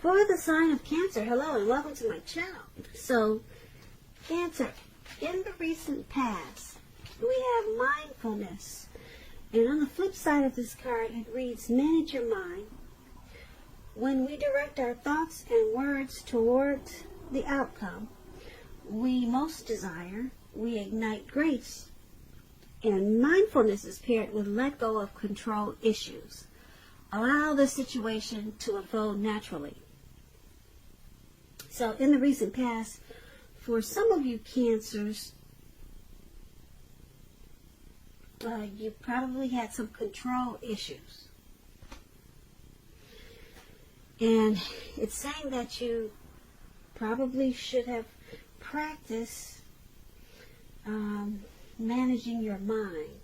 For the sign of Cancer, hello and welcome to my channel. So, Cancer, in the recent past, we have mindfulness. And on the flip side of this card, it reads, manage your mind. When we direct our thoughts and words towards the outcome we most desire, we ignite grace. And mindfulness is paired with let go of control issues. Allow the situation to unfold naturally. So in the recent past, for some of you Cancers, you probably had some control issues. And it's saying that you probably should have practiced managing your mind,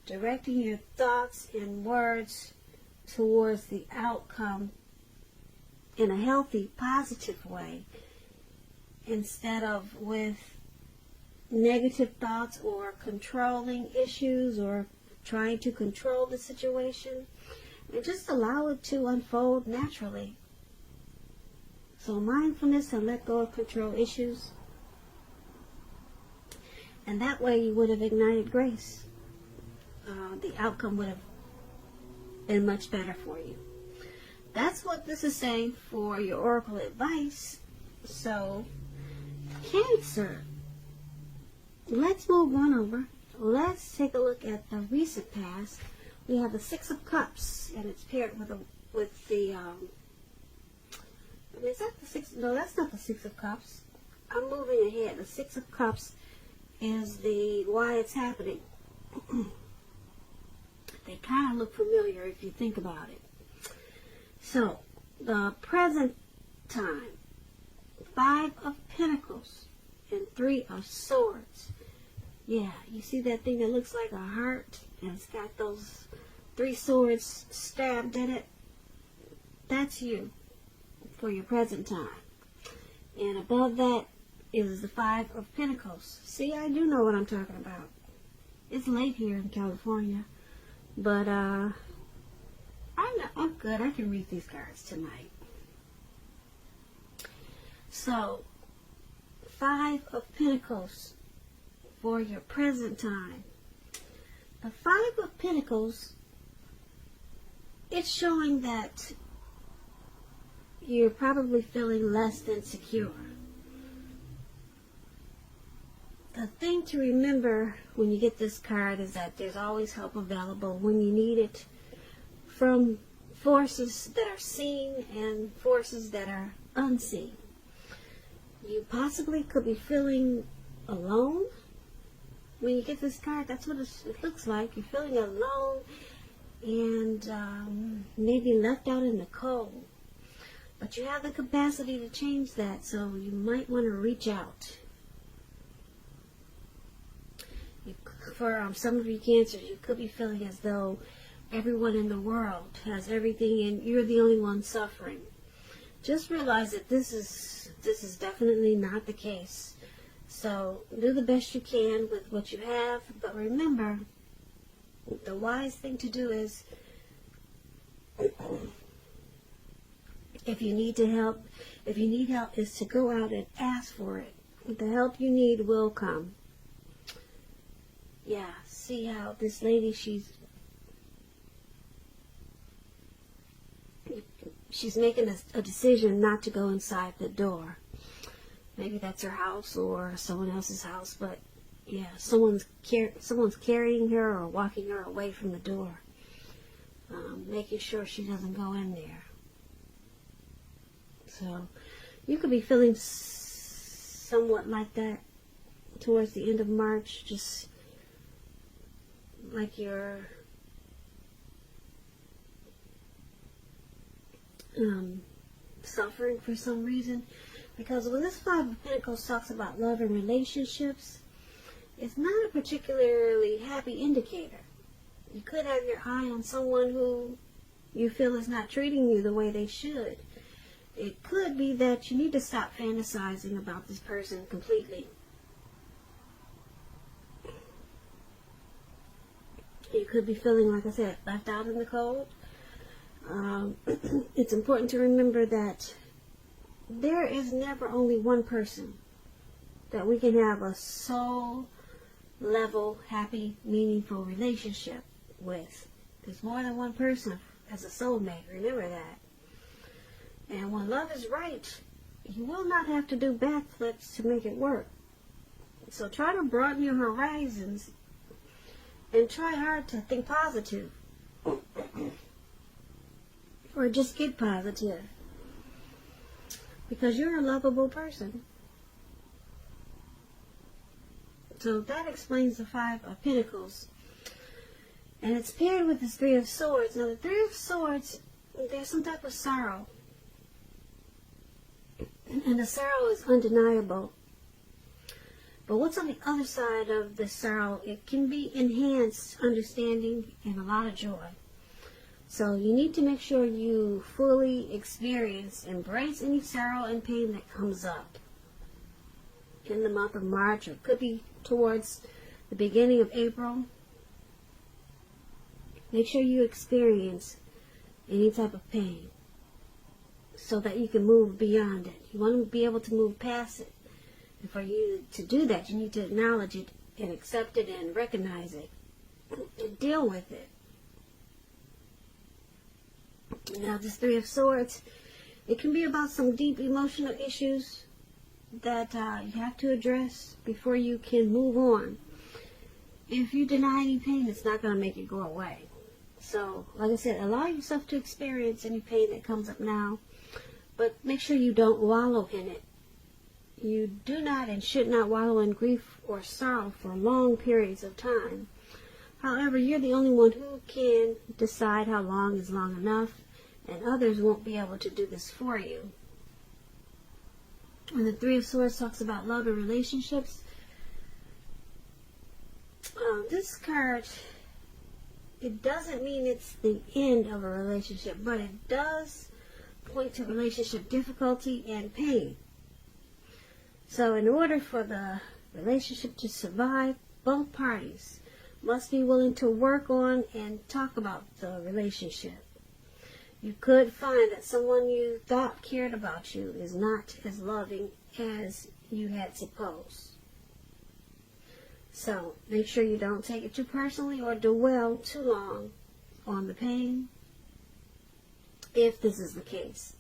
directing your thoughts and words towards the outcome in a healthy, positive way, instead of with negative thoughts or controlling issues or trying to control the situation, and just allow it to unfold naturally. So mindfulness and let go of control issues, and that way you would have ignited grace. The outcome would have been much better for you. That's what this is saying for your oracle advice. So, Cancer, let's move on over. Let's take a look at the recent past. We have the Six of Cups, and it's paired with the is that the Six? No, that's not the Six of Cups. I'm moving ahead. The Six of Cups is the why it's happening. They kind of look familiar if you think about it. So, the present time, Five of Pentacles and Three of Swords. Yeah, you see that thing that looks like a heart and it's got those three swords stabbed in it? That's you for your present time. And above that is the Five of Pentacles. See, I do know what I'm talking about. It's late here in California, but I'm good. I can read these cards tonight. So, Five of Pentacles for your present time. The Five of Pentacles, it's showing that you're probably feeling less than secure. The thing to remember when you get this card is that there's always help available when you need it, from forces that are seen and forces that are unseen. You possibly could be feeling alone. When you get this card, that's what it looks like. You're feeling alone and maybe left out in the cold. But you have the capacity to change that, so you might want to reach out. For some of you Cancers, you could be feeling as though everyone in the world has everything and you're the only one suffering. Just realize that this is definitely not the case. So do the best you can with what you have, but remember, the wise thing to do is, if you need help, is to go out and ask for it. The help you need will come. Yeah, see how this lady, she's making a decision not to go inside the door. Maybe that's her house or someone else's house, but yeah, someone's carrying her or walking her away from the door, making sure she doesn't go in there. So you could be feeling somewhat like that towards the end of March, just like you're suffering for some reason. Because when this Five of Pentacles talks about love and relationships, it's not a particularly happy indicator. You could have your eye on someone who you feel is not treating you the way they should. It could be that you need to stop fantasizing about this person completely. You could be feeling, like I said, left out in the cold. It's important to remember that there is never only one person that we can have a soul level, happy, meaningful relationship with. There's more than one person as a soulmate. Remember that. And when love is right, you will not have to do backflips to make it work. So try to broaden your horizons and try hard to think positive. Or just get positive. Because you're a lovable person. So that explains the Five of Pentacles. And it's paired with the Three of Swords. Now the Three of Swords, there's some type of sorrow. And the sorrow is undeniable. But what's on the other side of the sorrow? It can be enhanced understanding and a lot of joy. So you need to make sure you fully embrace any sorrow and pain that comes up in the month of March, or it could be towards the beginning of April. Make sure you experience any type of pain so that you can move beyond it. You want to be able to move past it. And for you to do that, you need to acknowledge it and accept it and recognize it and deal with it. Now, this Three of Swords, it can be about some deep emotional issues that you have to address before you can move on. If you deny any pain, it's not going to make it go away. So, like I said, allow yourself to experience any pain that comes up now, but make sure you don't wallow in it. You do not and should not wallow in grief or sorrow for long periods of time. However, you're the only one who can decide how long is long enough, and others won't be able to do this for you. When the Three of Swords talks about love and relationships, this card, it doesn't mean it's the end of a relationship, but it does point to relationship difficulty and pain. So in order for the relationship to survive, both parties must be willing to work on and talk about the relationship. You could find that someone you thought cared about you is not as loving as you had supposed. So make sure you don't take it too personally or dwell too long on the pain, if this is the case.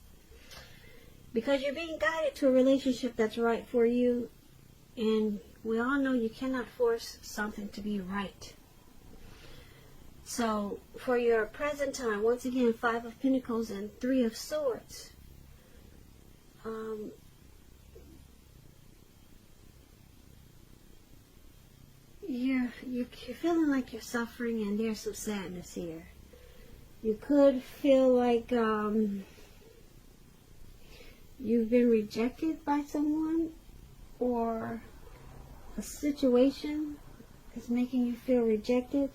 Because you're being guided to a relationship that's right for you, and we all know you cannot force something to be right. So, for your present time, once again, Five of Pentacles and Three of Swords. You're feeling like you're suffering, and there's some sadness here. You could feel like you've been rejected by someone, or a situation is making you feel rejected.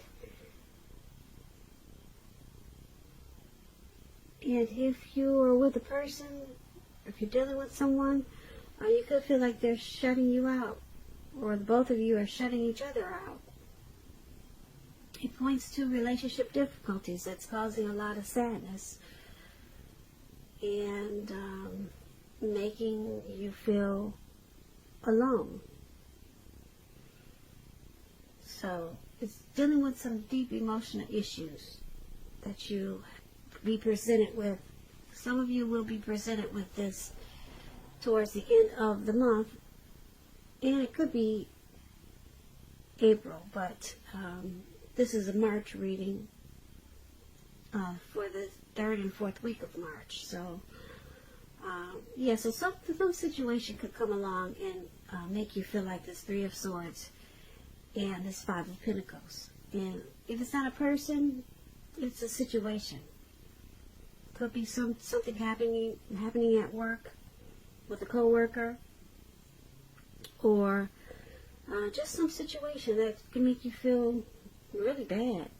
And if you are with a person, if you're dealing with someone, you could feel like they're shutting you out, or both of you are shutting each other out. It points to relationship difficulties that's causing a lot of sadness and making you feel alone. So it's dealing with some deep emotional issues that you be presented with. Some of you will be presented with this towards the end of the month, and it could be April, but this is a March reading for the 3rd and 4th week of March. So yeah, so some situation could come along and make you feel like this Three of Swords and this Five of Pentacles. And if it's not a person, it's a situation. Could be something happening at work with a coworker, or just some situation that can make you feel really bad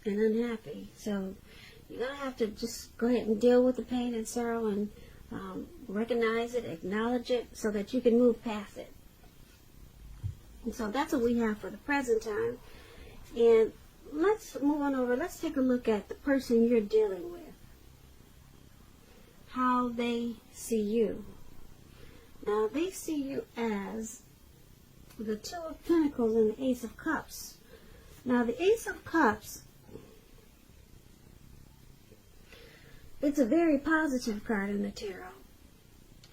and unhappy. So you're going to have to just go ahead and deal with the pain and sorrow and recognize it, acknowledge it, so that you can move past it. And so that's what we have for the present time. And let's move on over. Let's take a look at the person you're dealing with. How they see you. Now, they see you as the Two of Pentacles and the Ace of Cups. Now, the Ace of Cups, it's a very positive card in the tarot.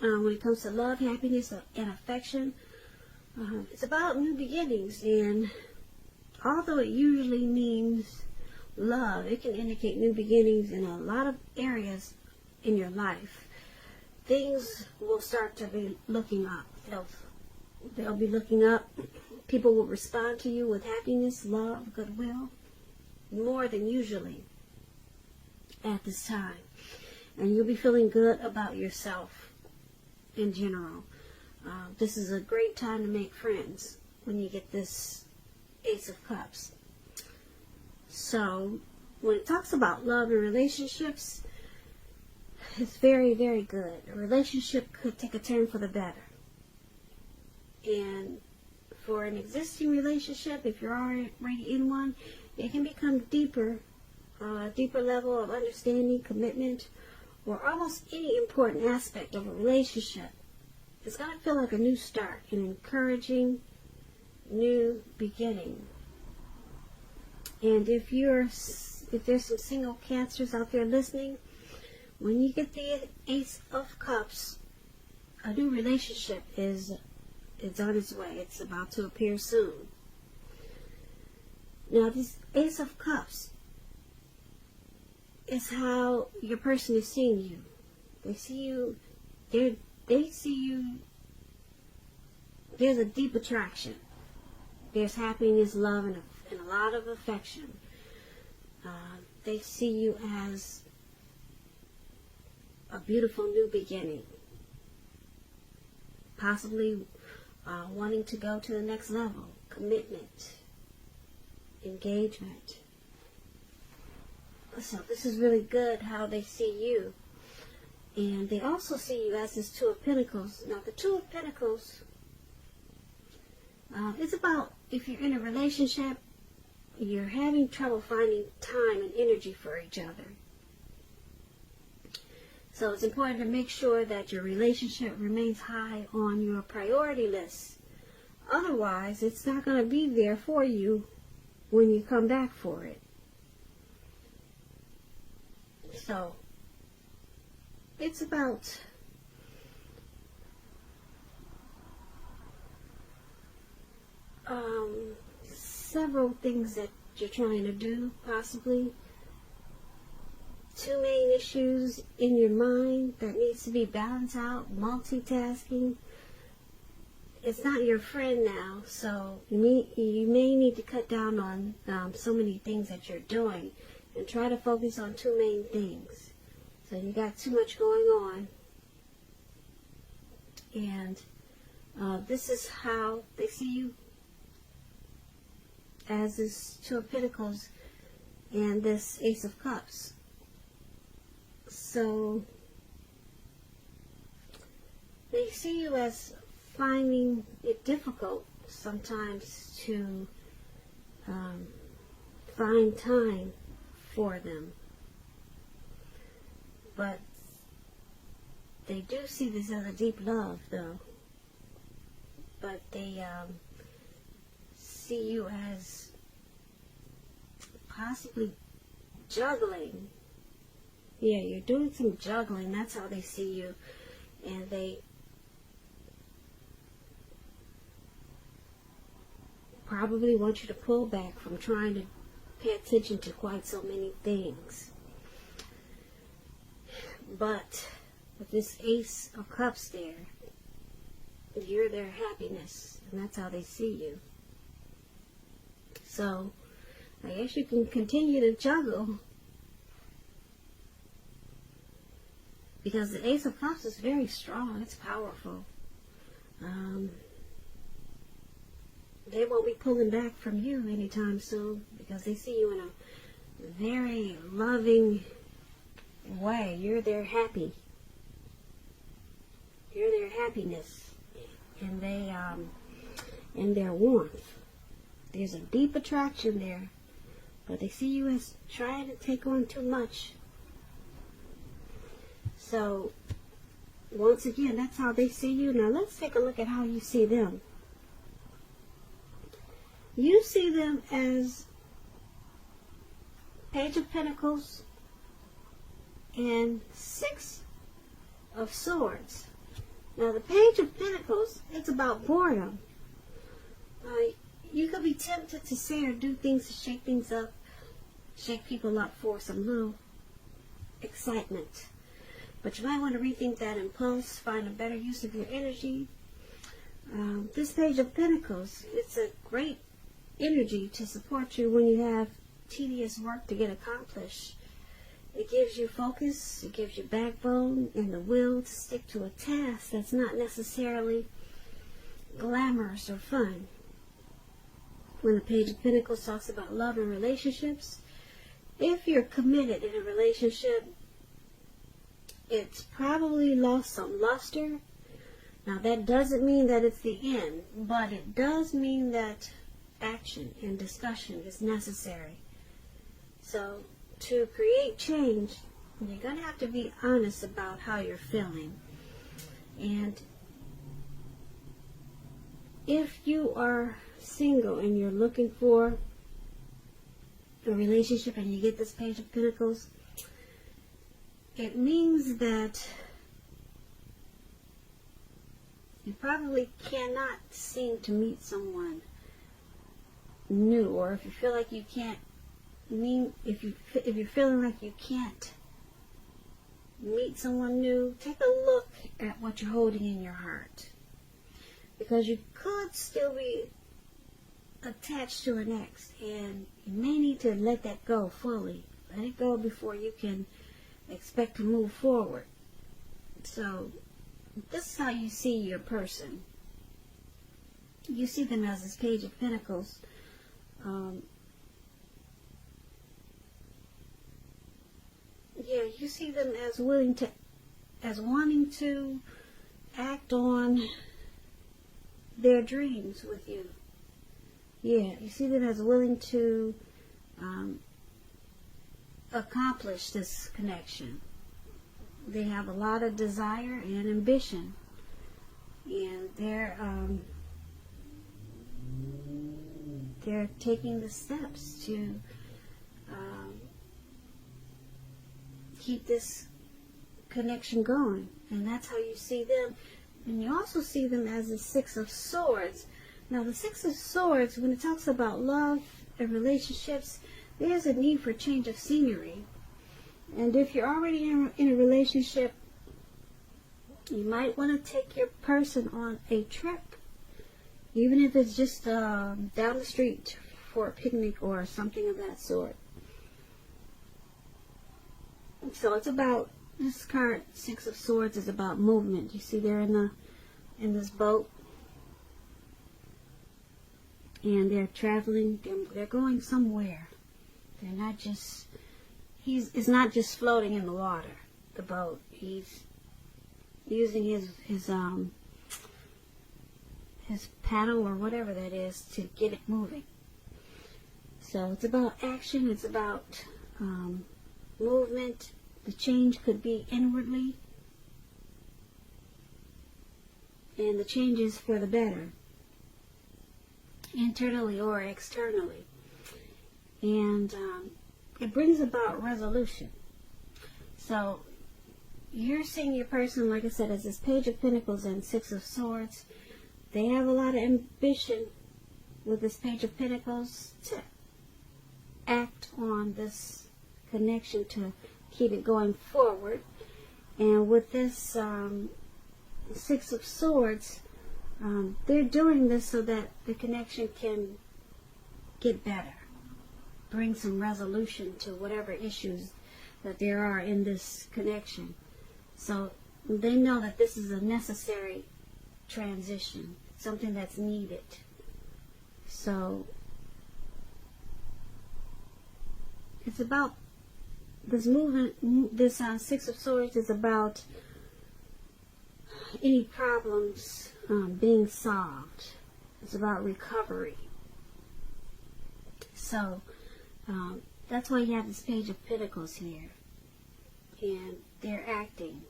When it comes to love, happiness, and affection, it's about new beginnings. And although it usually means love, it can indicate new beginnings in a lot of areas in your life. Things will start to be looking up. They'll be looking up. People will respond to you with happiness, love, goodwill, more than usually at this time. And you'll be feeling good about yourself in general. This is a great time to make friends when you get this Ace of Cups. So, when it talks about love and relationships, it's very, very good. A relationship could take a turn for the better. And for an existing relationship, if you're already in one, it can become deeper, a deeper level of understanding, commitment, or almost any important aspect of a relationship. It's going to feel like a new start, an encouraging new beginning. And if there's some single Cancers out there listening, when you get the Ace of Cups, a new relationship is on its way. It's about to appear soon. Now, this Ace of Cups is how your person is seeing you. They see you. They see you. There's a deep attraction. There's happiness, love, and a lot of affection. They see you as a beautiful new beginning. Possibly wanting to go to the next level. Commitment. Engagement. So this is really good how they see you. And they also see you as this Two of Pentacles. Now the Two of Pentacles, it's about if you're in a relationship, you're having trouble finding time and energy for each other. So it's important to make sure that your relationship remains high on your priority list. Otherwise, it's not going to be there for you when you come back for it. So, it's about several things that you're trying to do, possibly. Two main issues in your mind that needs to be balanced out, multitasking. It's not your friend now, so you may need to cut down on so many things that you're doing and try to focus on two main things. So you got too much going on. And this is how they see you, as this Two of Pentacles and this Ace of Cups. So they see you as finding it difficult sometimes to find time for them. But they do see this as a deep love, though. But they see you as possibly juggling. Yeah, you're doing some juggling. That's how they see you. And they probably want you to pull back from trying to pay attention to quite so many things. But with this Ace of Cups there, you're their happiness, and that's how they see you. So, I guess you can continue to juggle, because the Ace of Cups is very strong. It's powerful. They won't be pulling back from you anytime soon, because they see you in a very loving way. You're their happy. You're their happiness, and and their warmth. There's a deep attraction there but they see you as trying to take on too much. So, once again, that's how they see you. Now, let's take a look at how you see them. You see them as Page of Pentacles and Six of Swords. Now, the Page of Pentacles, it's about boredom. You could be tempted to say or do things to shake things up, shake people up for some little excitement. But you might want to rethink that impulse, find a better use of your energy. This Page of Pentacles, it's a great energy to support you when you have tedious work to get accomplished. It gives you focus, it gives you backbone, and the will to stick to a task that's not necessarily glamorous or fun. When the Page of Pentacles talks about love and relationships, if you're committed in a relationship, it's probably lost some luster. Now, that doesn't mean that it's the end, but it does mean that action and discussion is necessary. So, to create change, you're going to have to be honest about how you're feeling. And if you are single and you're looking for a relationship and you get this Page of Pentacles, it means that you probably cannot seem to meet someone new, or if you feel like you can't if you're feeling like you can't meet someone new, take a look at what you're holding in your heart, because you could still be attached to an ex, and you may need to let that go fully. Let it go before you can expect to move forward. So this is how you see your person. You see them as this Page of Pentacles. You see them as wanting to act on their dreams with you. You see them as willing to accomplish this connection. They have a lot of desire and ambition, and they're taking the steps to keep this connection going. And that's how you see them. And you also see them as the Six of Swords. Now, the Six of Swords, when it talks about love and relationships, there's a need for change of scenery. And if you're already in a relationship, you might want to take your person on a trip, even if it's just down the street for a picnic or something of that sort. So it's about, this card, Six of Swords, is about movement. You see they're in this boat, and they're traveling. They're going somewhere. They're not just, it's not just floating in the water, the boat. He's using his paddle or whatever that is to get it moving. So it's about action. It's about movement. The change could be inwardly, and the change is for the better, internally or externally. And it brings about resolution. So you're seeing your person, like I said, as this Page of Pentacles and Six of Swords. They have a lot of ambition with this Page of Pentacles to act on this connection, to keep it going forward. And with this Six of Swords, they're doing this so that the connection can get better, bring some resolution to whatever issues that there are in this connection. So they know that this is a necessary transition, something that's needed. So it's about this movement. This Six of Swords is about any problems being solved. It's about recovery. So That's why you have this Page of Pentacles here. And they're acting.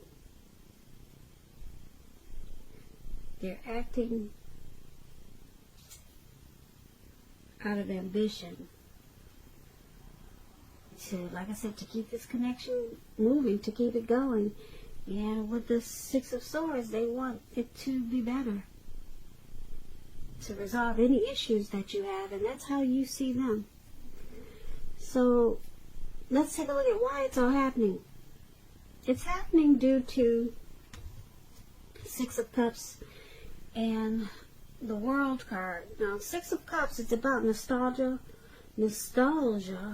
They're acting out of ambition. To, like I said, to keep this connection moving, to keep it going. And with the Six of Swords, they want it to be better. To resolve any issues that you have, and that's how you see them. So, let's take a look at why it's all happening. It's happening due to Six of Cups and the World card. Now, Six of Cups, it's about nostalgia. Nostalgia.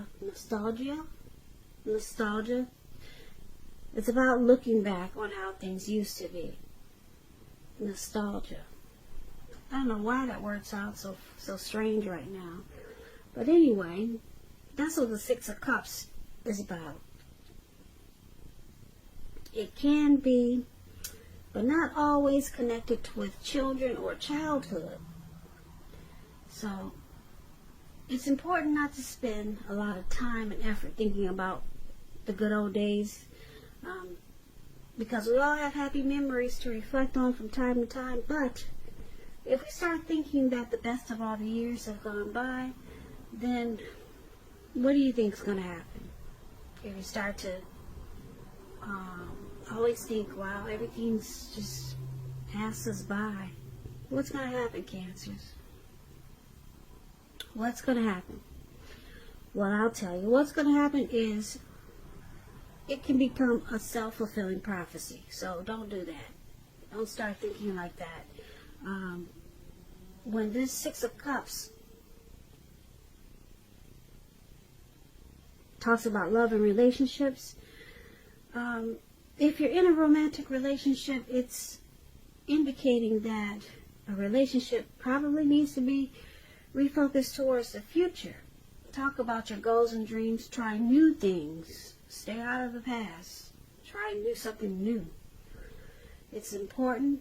It's about looking back on how things used to be. Nostalgia. I don't know why that word sounds so strange right now. But anyway, that's what the Six of Cups is about. It can be, but not always connected with children or childhood. So, it's important not to spend a lot of time and effort thinking about the good old days, because we all have happy memories to reflect on from time to time. But if we start thinking that the best of all the years have gone by, then what do you think is going to happen? If you start to always think, wow, everything's just passes by, what's going to happen, Cancers? What's going to happen? Well, I'll tell you. What's going to happen is it can become a self-fulfilling prophecy. So don't do that. Don't start thinking like that. When this Six of Cups talks about love and relationships, if you're in a romantic relationship, it's indicating that a relationship probably needs to be refocused towards the future. Talk about your goals and dreams. Try new things. Stay out of the past. Try and do something new. It's important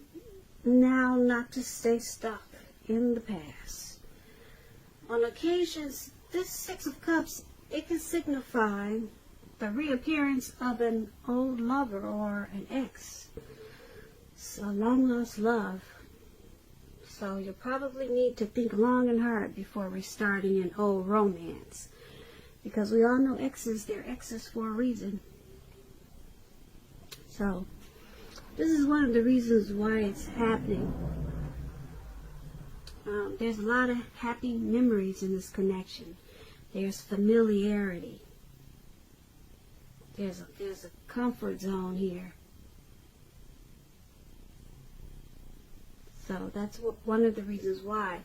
now not to stay stuck in the past. On occasions, this Six of Cups, it can signify the reappearance of an old lover or an ex. So long lost love. So you'll probably need to think long and hard before restarting an old romance. Because we all know exes, they're exes for a reason. So, this is one of the reasons why it's happening. There's a lot of happy memories in this connection. There's familiarity. There's a comfort zone here. So that's one of the reasons why.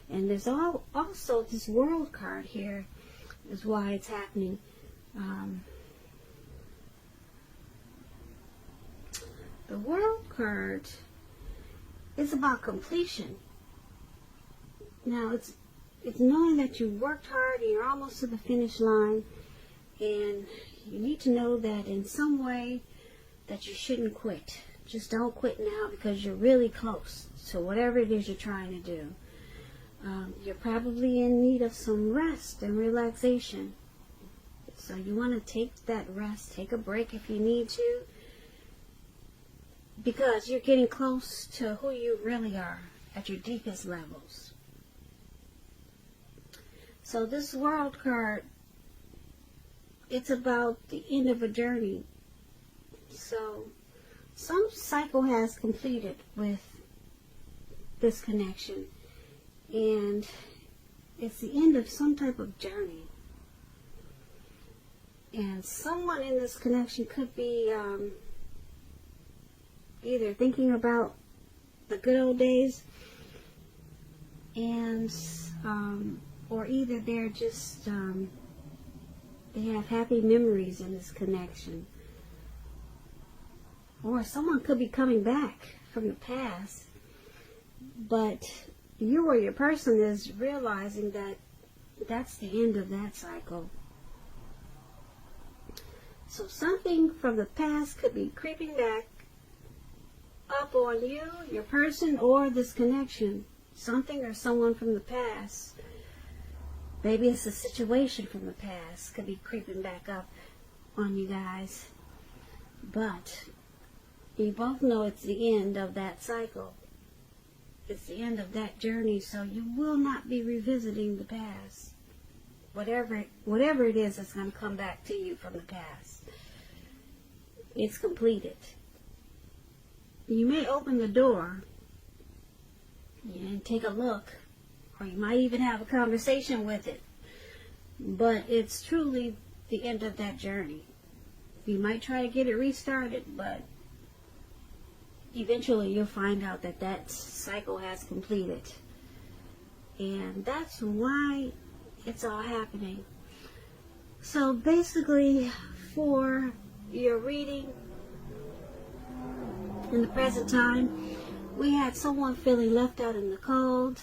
And there's also this World card here is why it's happening. The World card is about completion. Now it's knowing that you worked hard and you're almost to the finish line, and you need to know that in some way that you shouldn't quit. Just don't quit now, because you're really close to whatever it is you're trying to do. You're probably in need of some rest and relaxation. So you want to take that rest, take a break if you need to, because you're getting close to who you really are at your deepest levels. So this World card, it's about the end of a journey. So some cycle has completed with this connection, and it's the end of some type of journey. And someone in this connection could be either thinking about the good old days, and or either they're just they have happy memories in this connection. Or someone could be coming back from the past, but you or your person is realizing that that's the end of that cycle. So something from the past could be creeping back up on you, your person, or this connection. Something or someone from the past Maybe it's a situation from the past could be creeping back up on you guys. But you both know it's the end of that cycle. It's the end of that journey, so you will not be revisiting the past. Whatever it is that's going to come back to you from the past. It's completed. You may open the door and take a look, or you might even have a conversation with it, but it's truly the end of that journey. You might try to get it restarted, but eventually you'll find out that that cycle has completed. And that's why it's all happening. So basically, for your reading in the present time, we had someone feeling left out in the cold,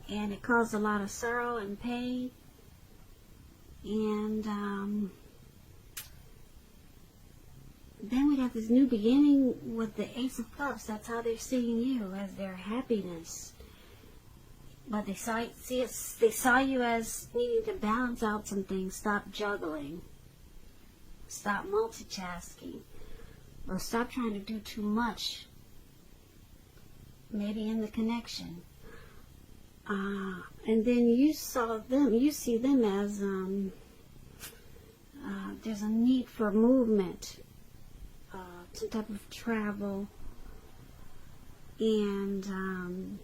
and it caused a lot of sorrow and pain. And then we have this new beginning with the Ace of Cups. That's how they're seeing you, as their happiness. But they saw you as needing to balance out some things. Stop juggling. Stop multitasking. Or stop trying to do too much. Maybe in the connection. And then you see them as there's a need for movement. Some type of travel. And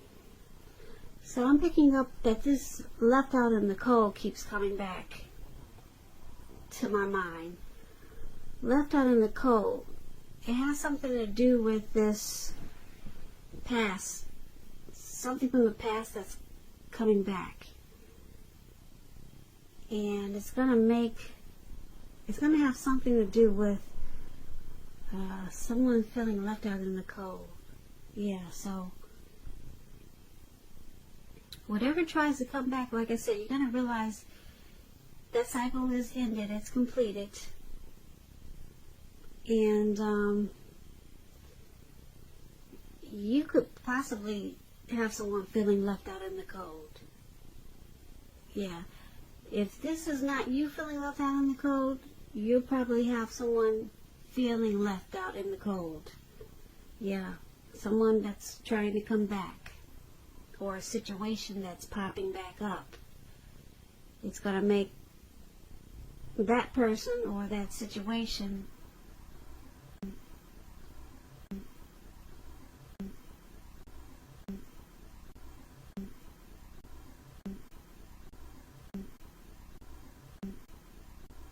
so I'm picking up that this left out in the cold keeps coming back to my mind. Left out in the cold. It has something to do with this past. Something from the past that's coming back. And it's going to have something to do with someone feeling left out in the cold. Yeah, so whatever tries to come back, like I said, you're going to realize that cycle is ended. It's completed. And you could possibly have someone feeling left out in the cold. Yeah. If this is not you feeling left out in the cold, you'll probably have someone feeling left out in the cold. Yeah. Someone that's trying to come back. Or a situation that's popping back up. It's going to make that person or that situation